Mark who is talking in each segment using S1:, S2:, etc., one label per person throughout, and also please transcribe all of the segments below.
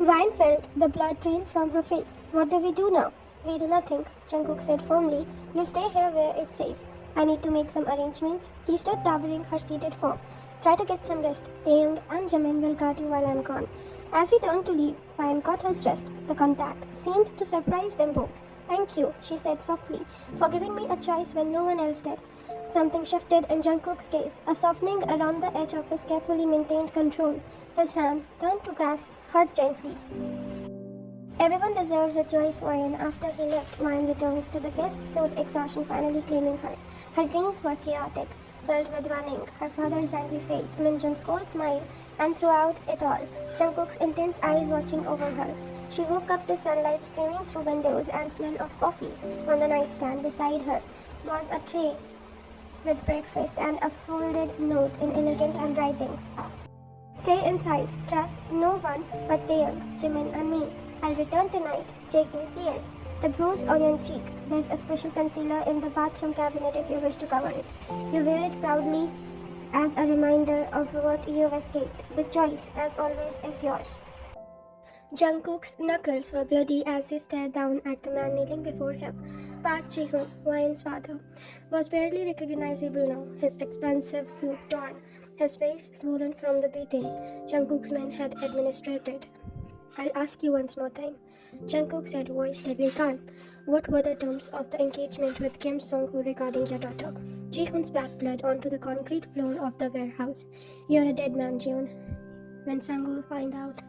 S1: Vine felt the blood drain from her face. What do we do now? We do nothing, Jungkook said firmly. You stay here where it's safe. I need to make some arrangements. He stood towering her seated form. Try to get some rest. Taeyang and Jamin will guard you while I'm gone. As he turned to leave, Vine caught her wrist. The contact seemed to surprise them both. Thank you, she said softly, for giving me a choice when no one else did. Something shifted in Jungkook's gaze, a softening around the edge of his carefully maintained control. His hand turned to grasp her gently. Everyone deserves a choice, Ryan. After he left, Ryan returned to the guest suit, exhaustion finally claiming her. Her dreams were chaotic, filled with running, her father's angry face, Minjun's cold smile, and throughout it all, Jungkook's intense eyes watching over her. She woke up to sunlight streaming through windows and smell of coffee. On the nightstand beside her was a tray with breakfast and a folded note in elegant handwriting. Stay inside. Trust no one but Taeyang, Jimin and me. I'll return tonight. JK. The bruise on your cheek. There's a special concealer in the bathroom cabinet if you wish to cover it. You wear it proudly as a reminder of what you have escaped. The choice, as always, is yours. Jungkook's knuckles were bloody as he stared down at the man kneeling before him. Park Ji-hoon, Ryan's father, was barely recognizable now, his expansive suit torn, his face swollen from the beating Jungkook's men had administered. I'll ask you once more time, Jungkook said, voice deadly calm. What were the terms of the engagement with Kim Song-ho regarding your daughter? Ji-hoon spat blood onto the concrete floor of the warehouse. You're a dead man, Ji-hoon. When Sang-ho find out.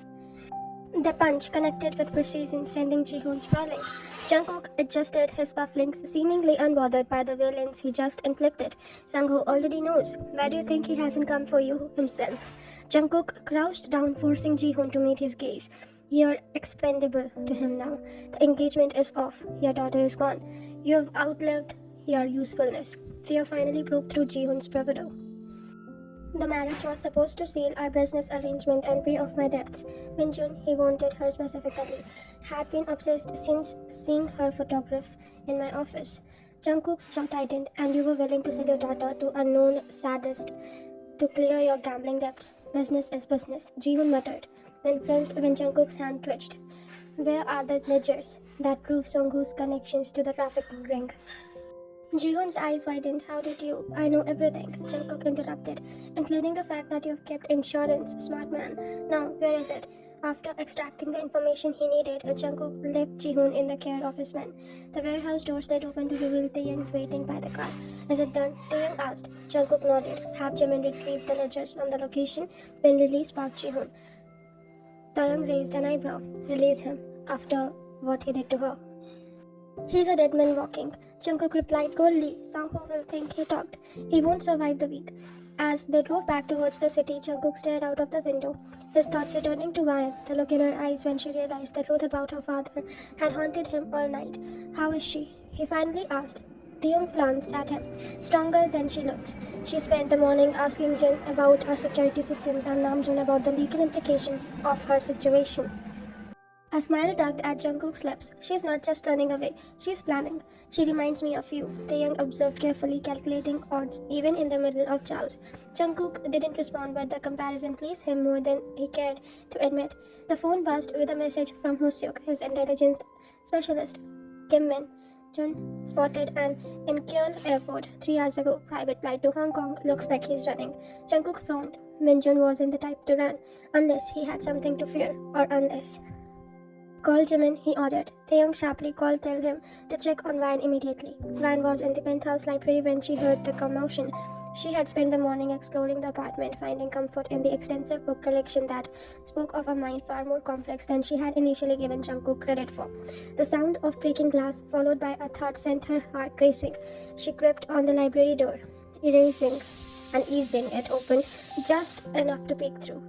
S1: The punch connected with precision, sending Ji-hoon sprawling. Jungkook adjusted his cufflinks, seemingly unbothered by the violence he just inflicted. Sang-ho already knows. Why do you think he hasn't come for you himself? Jungkook crouched down, forcing Ji-hoon to meet his gaze. You're expendable to him now. The engagement is off. Your daughter is gone. You have outlived your usefulness. Fear finally broke through Ji-hoon's bravado. The marriage was supposed to seal our business arrangement and pay off my debts. Minjun, he wanted her specifically, had been obsessed since seeing her photograph in my office. Jungkook's jaw tightened, and you were willing to sell your daughter to a known sadist to clear your gambling debts. Business is business, Ji-hoon muttered, then flinched when Jungkook's hand twitched. Where are the ledgers that prove Songho's connections to the trafficking ring? Ji-hoon's eyes widened. How did you? I know everything, Jungkook interrupted, including the fact that you've kept insurance, smart man. Now, where is it? After extracting the information he needed, Jungkook left Ji-hoon in the care of his men. The warehouse door slid open to reveal Taeyang waiting by the car. Is it done? Taeyang asked. Jungkook nodded. Have Jimin retrieve the ledgers from the location, then release Park Ji-hoon. Taeyang raised an eyebrow. Release him, after what he did to her. He's a dead man walking, Jungkook replied coldly. Songho will think he talked. He won't survive the week. As they drove back towards the city, Jungkook stared out of the window, his thoughts returning to Ryan. The look in her eyes when she realized the truth about her father had haunted him all night. How is she? He finally asked. Taeyang glanced at him, stronger than she looked. She spent the morning asking Jin about her security systems and Namjoon about the legal implications of her situation. A smile tugged at Jungkook's lips. She's not just running away, she's planning. She reminds me of you, Taeyang observed carefully, calculating odds even in the middle of chows. Jungkook didn't respond, but the comparison pleased him more than he cared to admit. The phone buzzed with a message from Hoseok, his intelligence specialist. Kim Min Jun spotted an Incheon airport 3 hours ago. Private flight to Hong Kong. Looks like he's running. Jungkook frowned. Minjun wasn't the type to run, unless he had something to fear, or unless... Call Jimin, he ordered. Taeyang sharply called tell him to check on Ryan immediately. Ryan was in the penthouse library when she heard the commotion. She had spent the morning exploring the apartment, finding comfort in the extensive book collection that spoke of a mind far more complex than she had initially given Jungkook credit for. The sound of breaking glass, followed by a thud, sent her heart racing. She gripped on the library door, erasing and easing it open just enough to peek through.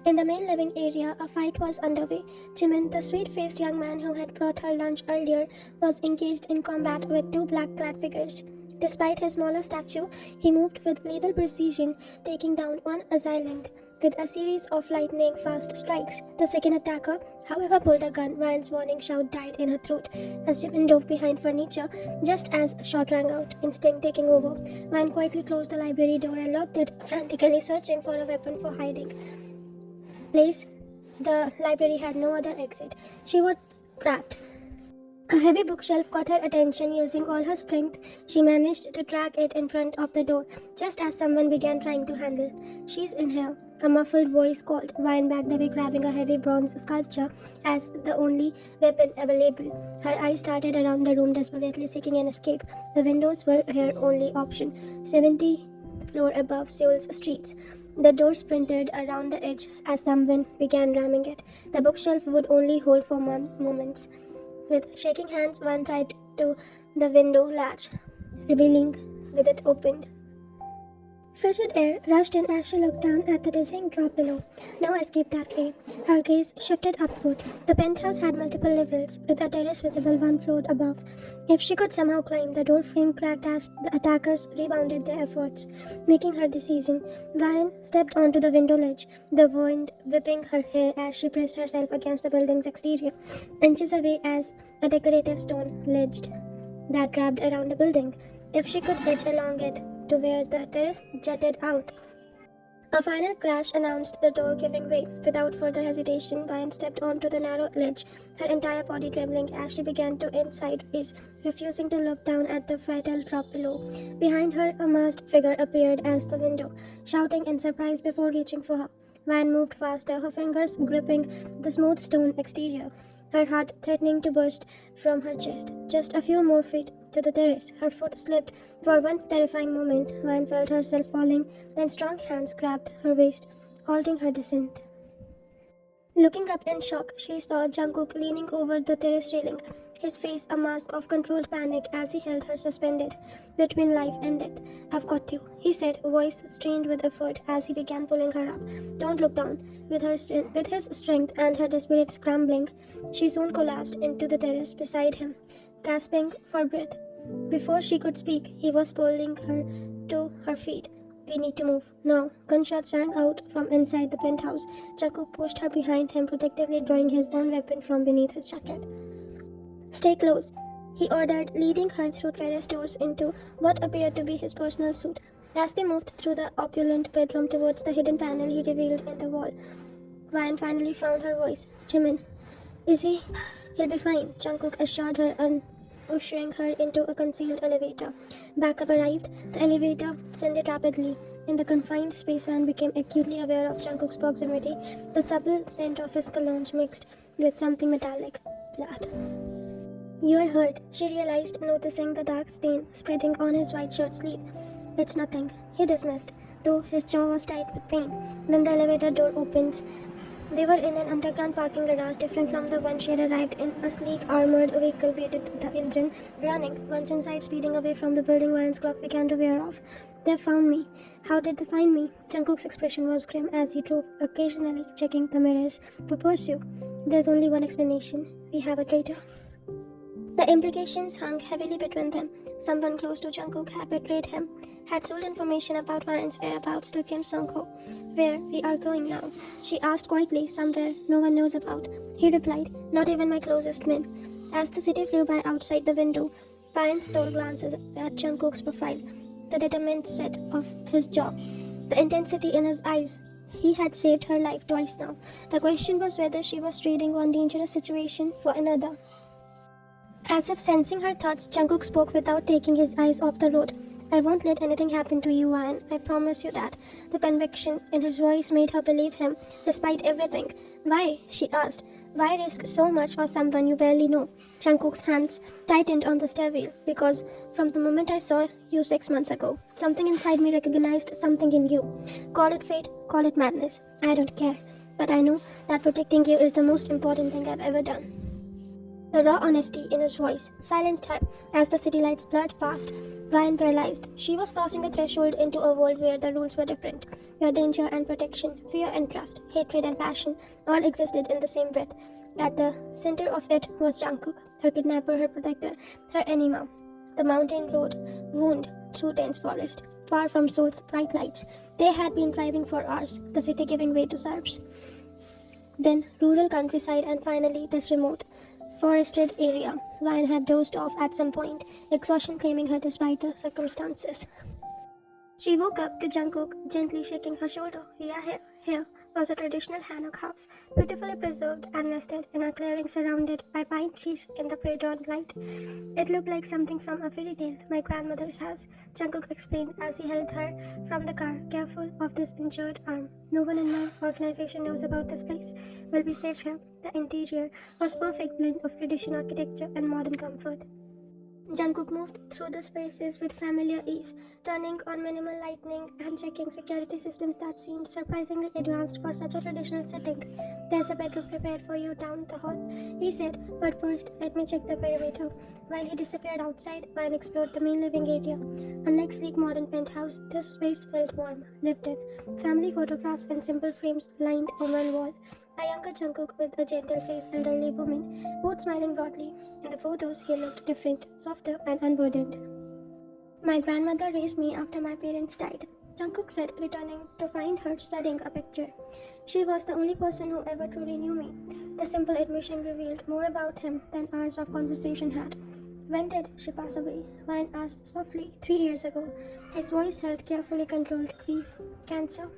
S1: In the main living area, a fight was underway. Jimin, the sweet-faced young man who had brought her lunch earlier, was engaged in combat with 2 black-clad figures. Despite his smaller stature, he moved with lethal precision, taking down one assailant with a series of lightning-fast strikes. The second attacker, however, pulled a gun. Ryan's warning shout died in her throat as Jimin dove behind furniture just as a shot rang out, instinct taking over. Ryan quietly closed the library door and locked it, frantically searching for a weapon for hiding place The library had no other exit. She was trapped. A heavy bookshelf caught her attention. Using all her strength, she managed to drag it in front of the door, just as someone began trying to handle. "She's in here," a muffled voice called. Vine backed away, grabbing a heavy bronze sculpture as the only weapon available. Her eyes darted around the room, desperately seeking an escape. The windows were her only option. 70th floor above Seoul's streets. The door sprinted around the edge as someone began ramming it. The bookshelf would only hold for moments. With shaking hands, one tried to the window latch, revealing with it opened. Frigid air rushed in as she looked down at the dizzying drop below. No escape that way. Her gaze shifted upward. The penthouse had multiple levels, with a terrace visible one floor above. If she could somehow climb, the door frame cracked as the attackers rebounded their efforts, making her dizzy. Vine stepped onto the window ledge, the wind whipping her hair as she pressed herself against the building's exterior, inches away as a decorative stone ledge that wrapped around the building. If she could edge along it to where the terrace jutted out. A final crash announced the door giving way. Without further hesitation, Vine stepped onto the narrow ledge, her entire body trembling as she began to end sideways, refusing to look down at the fatal drop below. Behind her, a masked figure appeared as the window, shouting in surprise before reaching for her. Vine moved faster, her fingers gripping the smooth stone exterior, her heart threatening to burst from her chest. Just a few more feet to the terrace. Her foot slipped. For one terrifying moment, Vine felt herself falling, then strong hands grabbed her waist, halting her descent. Looking up in shock, she saw Jungkook leaning over the terrace railing, his face a mask of controlled panic as he held her suspended between life and death. "I've got you," he said, voice strained with effort as he began pulling her up. "Don't look down." With his strength and her desperate scrambling, she soon collapsed into the terrace beside him, gasping for breath. Before she could speak, he was pulling her to her feet. "We need to move now." Gunshots rang out from inside the penthouse. Jungkook pushed her behind him, protectively drawing his own weapon from beneath his jacket. "Stay close," he ordered, leading her through terrace doors into what appeared to be his personal suite. As they moved through the opulent bedroom towards the hidden panel he revealed in the wall, Vine finally found her voice. "Jimin, is he? He'll be fine," Jungkook assured her, ushering her into a concealed elevator. Backup arrived. The elevator ascended rapidly. In the confined space, Van became acutely aware of Jungkook's proximity, the subtle scent of his cologne mixed with something metallic. Blood. "You're hurt," she realized, noticing the dark stain spreading on his white shirt sleeve. "It's nothing," he dismissed, though his jaw was tight with pain. Then the elevator door opens. They were in an underground parking garage, different from the one she had arrived in. A sleek, armored vehicle waited, the engine running. Once inside, speeding away from the building, Ryan's clock began to wear off. "They found me." "How did they find me?" Jungkook's expression was grim as he drove, occasionally checking the mirrors for pursuit. "There's only one explanation. We have a traitor." The implications hung heavily between them. Someone close to Jungkook had betrayed him, had sold information about Ryan's whereabouts to Kim Sung-ho. "Where we are going now?" she asked quietly. "Somewhere no one knows about," he replied. "Not even my closest men." As the city flew by outside the window, Ryan stole glances at Jungkook's profile, the determined set of his jaw, the intensity in his eyes. He had saved her life twice now. The question was whether she was trading one dangerous situation for another. As if sensing her thoughts, Jungkook spoke without taking his eyes off the road. "I won't let anything happen to you, Ryan. I promise you that." The conviction in his voice made her believe him, despite everything. "Why?" she asked. "Why risk so much for someone you barely know?" Jungkook's hands tightened on the steering wheel. "Because from the moment I saw you 6 months ago, something inside me recognized something in you. Call it fate, call it madness. I don't care. But I know that protecting you is the most important thing I've ever done." The raw honesty in his voice silenced her. As the city lights blurred past, Vine realized she was crossing a threshold into a world where the rules were different, where danger and protection, fear and trust, hatred and passion all existed in the same breath. At the center of it was Jungkook, her kidnapper, her protector, her enemy. The mountain road wound through dense forest, far from Seoul's bright lights. They had been driving for hours, the city giving way to Serbs. Then rural countryside, and finally this remote, forested area. Vine had dozed off at some point, exhaustion claiming her despite the circumstances. She woke up to Jungkook gently shaking her shoulder. "We are here, here." was a traditional Hanok house, beautifully preserved and nested in a clearing surrounded by pine trees in the pre-dawn light. It looked like something from a fairy tale, my grandmother's house, Jungkook explained as he held her from the car, careful of this injured arm. No one in my organization knows about this place. We'll be safe here. The interior was perfect blend of traditional architecture and modern comfort. Jungkook moved through the spaces with familiar ease, turning on minimal lighting and checking security systems that seemed surprisingly advanced for such a traditional setting. There's a bedroom prepared for you down the hall, he said, but first let me check the perimeter. While he disappeared outside, Ryan explored the main living area. Unlike sleek modern penthouse, this space felt warm, lived in. Family photographs and simple frames lined on one wall. A younger Jungkook with a gentle face, elderly woman, both smiling broadly. In the photos, he looked different, softer, and unburdened. My grandmother raised me after my parents died, Jungkook said, returning to find her studying a picture. She was the only person who ever truly knew me. The simple admission revealed more about him than hours of conversation had. When did she pass away? Ryan asked softly. 3 years ago. His voice held carefully controlled grief. Cancer?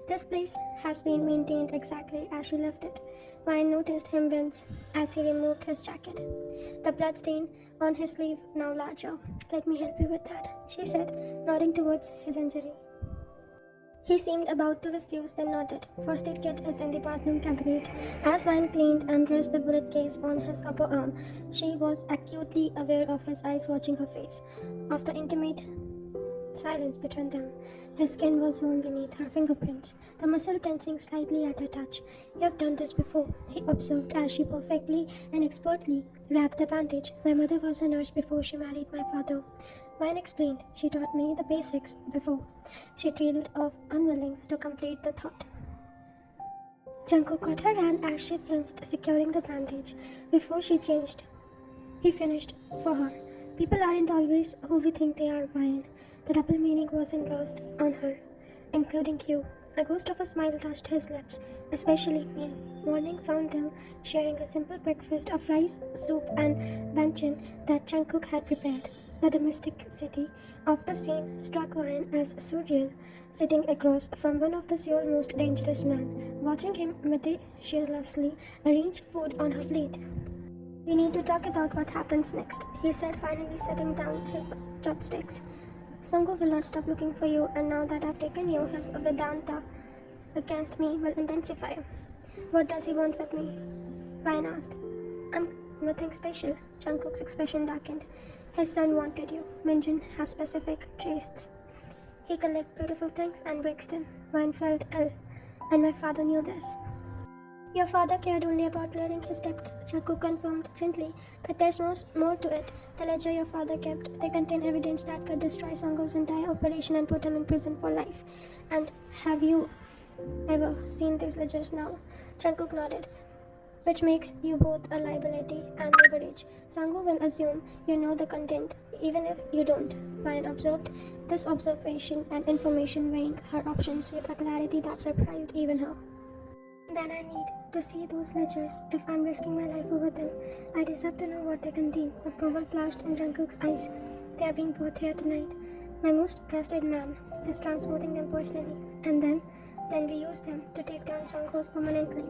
S1: This place has been maintained exactly as she left it. Ryan noticed him wince as he removed his jacket. The blood stain on his sleeve now larger. Let me help you with that, she said, nodding towards his injury. He seemed about to refuse, then nodded. First aid kit is in the bathroom cabinet. As Ryan cleaned and dressed the bullet case on his upper arm, she was acutely aware of his eyes watching her face, of the intimate silence between them. His skin was warm beneath her fingerprints, the muscle tensing slightly at her touch. You've done this before, he observed as she perfectly and expertly wrapped the bandage. My mother was a nurse before she married my father. Ryan explained. She taught me the basics before. She trailed off, unwilling to complete the thought. Jungkook caught her hand as she finished securing the bandage. Before she changed, he finished for her. People aren't always who we think they are, Ryan. The double meaning wasn't lost on her, including you. A ghost of a smile touched his lips, especially me. Morning found them sharing a simple breakfast of rice, soup, and banchan that Jungkook had prepared. The domesticity of the scene struck Ryan as surreal, sitting across from one of the Seoul's most dangerous men, watching him meticulously arrange food on her plate. We need to talk about what happens next, he said, finally setting down his chopsticks. Songo will not stop looking for you, and now that I've taken you, his Vedanta against me will intensify. What does he want with me? Ryan asked. I'm nothing special. Jungkook's expression darkened. His son wanted you. Minjin has specific tastes. He collects beautiful things and breaks them. Ryan felt ill, and my father knew this. Your father cared only about clearing his debts, Jungkook confirmed gently, but there's more to it. The ledger your father kept, they contain evidence that could destroy Songo's entire operation and put him in prison for life. And have you ever seen these ledgers now? Jungkook nodded. Which makes you both a liability and leverage. Songo will assume you know the content, even if you don't. Ryan observed this observation and information weighing her options with a clarity that surprised even her. Then I need to see those ledgers if I'm risking my life over them. I deserve to know what they contain. Approval flashed in Jungkook's eyes. They are being brought here tonight. My most trusted man is transporting them personally. And then we use them to take down Songo's permanently.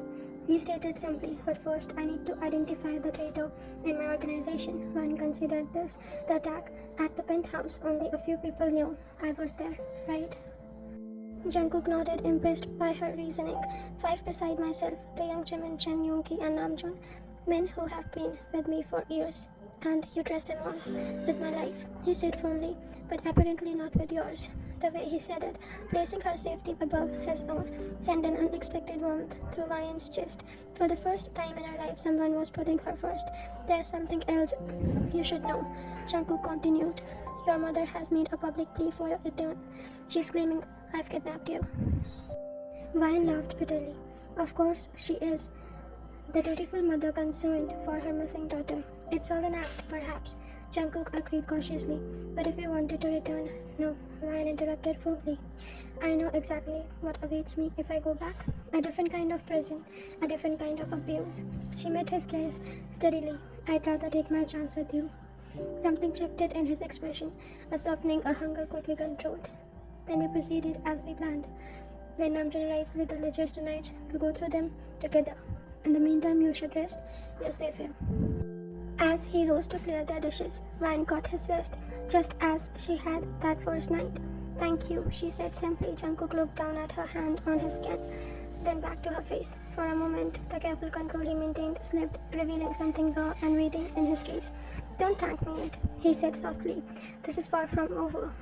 S1: He stated simply, but first I need to identify the traitor in my organization. Ryan considered this. The attack at the penthouse, only a few people knew. I was there, right? Jungkook nodded, impressed by her reasoning. 5 beside myself, the young Jimin, Chen, Yoongi, and Namjoon, men who have been with me for years. And you trust them all with my life, he said firmly, but apparently not with yours. The way he said it, placing her safety above his own, sent an unexpected warmth through Ryan's chest. For the first time in her life, someone was putting her first. There's something else you should know, Jungkook continued. Your mother has made a public plea for your return. She's claiming I've kidnapped you. Ryan laughed bitterly. Of course she is. The dutiful mother concerned for her missing daughter. It's all an act, perhaps, Jungkook agreed cautiously. But if you wanted to return, no, Ryan interrupted firmly. I know exactly what awaits me if I go back. A different kind of prison, a different kind of abuse. She met his gaze steadily. I'd rather take my chance with you. Something shifted in his expression, a softening, a hunger quickly controlled. Then we proceeded as we planned. When Namjoon arrives with the ledgers tonight, we'll go through them together. In the meantime, you should rest. You're safe here. As he rose to clear their dishes, Van caught his wrist, just as she had that first night. Thank you, she said simply. Jungkook looked down at her hand on his skin, then back to her face. For a moment, the careful control he maintained slipped, revealing something raw and waiting in his gaze. Don't thank me yet, he said softly. This is far from over.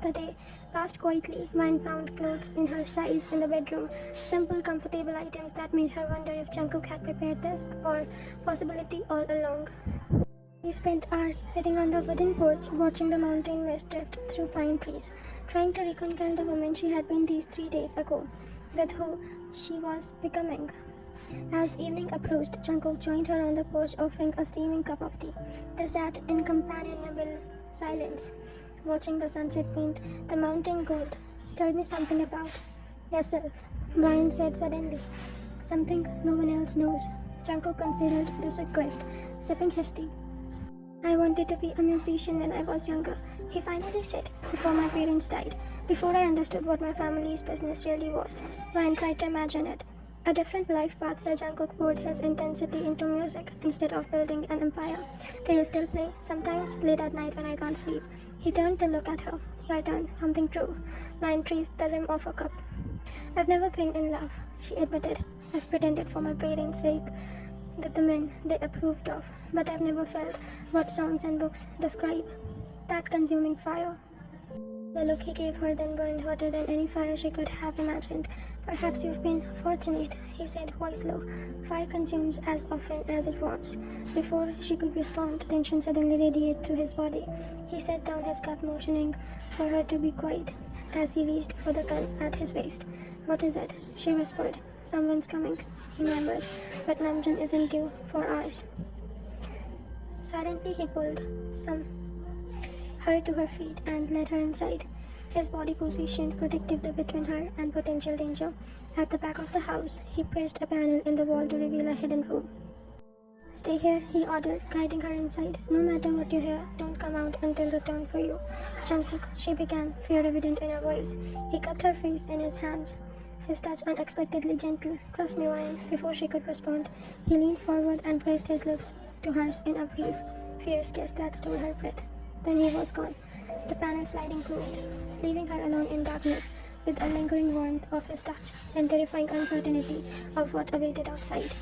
S1: The day passed quietly. Van found clothes in her size in the bedroom, simple, comfortable items that made her wonder if Jungkook had prepared this for possibility all along. He spent hours sitting on the wooden porch, watching the mountain mist drift through pine trees, trying to reconcile the woman she had been these 3 days ago, with who she was becoming. As evening approached, Jungkook joined her on the porch, offering a steaming cup of tea. They sat in companionable silence, watching the sunset paint the mountain gold. Tell me something about yourself, Brian said suddenly. Something no one else knows. Jungkook considered this request, sipping his tea. I wanted to be a musician when I was younger, he finally said, before my parents died, before I understood what my family's business really was. Ryan tried to imagine it. A different life path where Jungkook poured his intensity into music instead of building an empire. Do you still play? Sometimes, late at night when I can't sleep. He turned to look at her. Your turn, something true. Ryan traced the rim of a cup. I've never been in love, she admitted. I've pretended for my parents' sake, with the men they approved of, but I've never felt what songs and books describe. That consuming fire. The look he gave her then burned hotter than any fire she could have imagined. Perhaps you've been fortunate, he said, voice low. Fire consumes as often as it warms. Before she could respond, tension suddenly radiated through his body. He set down his cup, motioning for her to be quiet, as he reached for the gun at his waist. What is it? She whispered. Someone's coming, he murmured, but Namjoon isn't due for ours. Silently he pulled her to her feet and led her inside, his body positioned protectively between her and potential danger. At the back of the house, he pressed a panel in the wall to reveal a hidden room. Stay here, he ordered, guiding her inside. No matter what you hear, don't come out until return for you. Jungkook, she began, fear evident in her voice. He cupped her face in his hands, his touch unexpectedly gentle. Trust me, Ryan. Before she could respond, he leaned forward and pressed his lips to hers in a brief, fierce kiss that stole her breath. Then he was gone, the panel sliding closed, leaving her alone in darkness with a lingering warmth of his touch and terrifying uncertainty of what awaited outside.